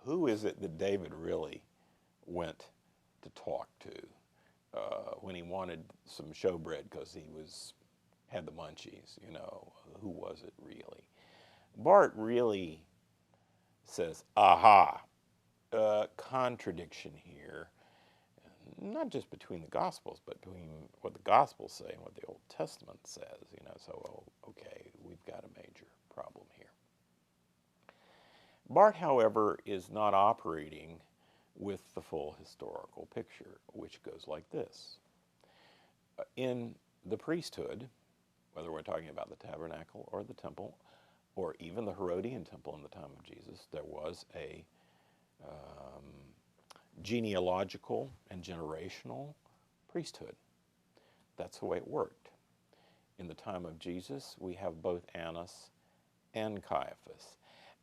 who is it that David really went to talk to when he wanted some showbread because he had the munchies? You know, who was it really? Bart really says, aha, contradiction here, not just between the Gospels, but between what the Gospels say and what the Old Testament says. You know, so okay, we've got a major problem here. Bart, however, is not operating with the full historical picture, which goes like this. In the priesthood, whether we're talking about the tabernacle or the temple, or even the Herodian temple in the time of Jesus, there was a genealogical and generational priesthood. That's the way it worked. In the time of Jesus, we have both Annas and Caiaphas.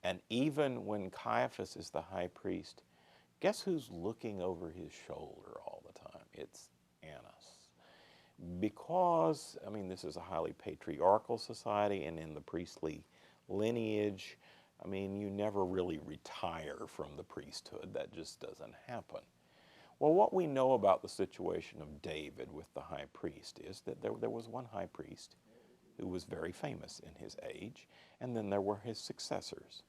And even when Caiaphas is the high priest, guess who's looking over his shoulder all the time? It's Annas. Because, I mean, this is a highly patriarchal society, and in the priestly lineage, I mean, you never really retire from the priesthood. That just doesn't happen. Well, what we know about the situation of David with the high priest is that there was one high priest who was very famous in his age, and then there were his successors.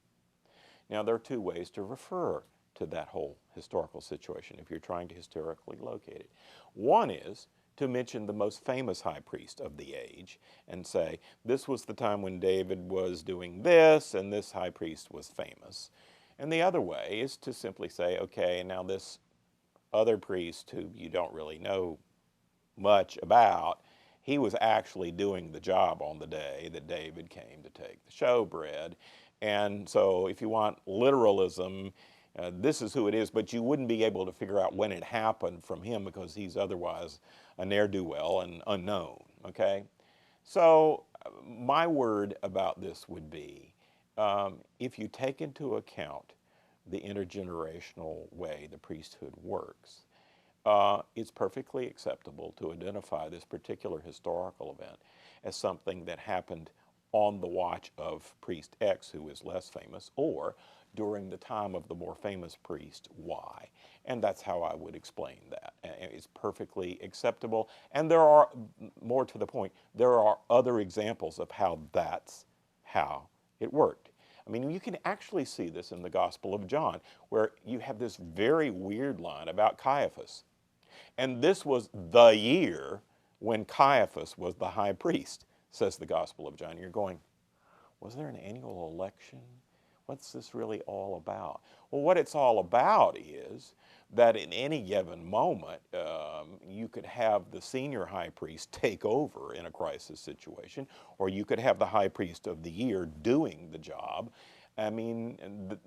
Now, there are two ways to refer to that whole historical situation if you're trying to historically locate it. One is to mention the most famous high priest of the age and say, this was the time when David was doing this, and this high priest was famous. And the other way is to simply say, okay, now this other priest who you don't really know much about, he was actually doing the job on the day that David came to take the showbread. And so if you want literalism, this is who it is, but you wouldn't be able to figure out when it happened from him because he's otherwise a ne'er-do-well and unknown, okay? So my word about this would be, if you take into account the intergenerational way the priesthood works, it's perfectly acceptable to identify this particular historical event as something that happened on the watch of priest X, who is less famous, or during the time of the more famous priest Y. And that's how I would explain that. It's perfectly acceptable. And there are, more to the point, there are other examples of how that's how it worked. I mean, you can actually see this in the Gospel of John, where you have this very weird line about Caiaphas. And this was the year when Caiaphas was the high priest, says the Gospel of John. You're going, was there an annual election? What's this really all about? Well, what it's all about is that in any given moment, you could have the senior high priest take over in a crisis situation, or you could have the high priest of the year doing the job. I mean,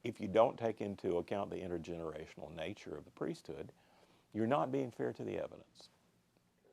if you don't take into account the intergenerational nature of the priesthood, you're not being fair to the evidence.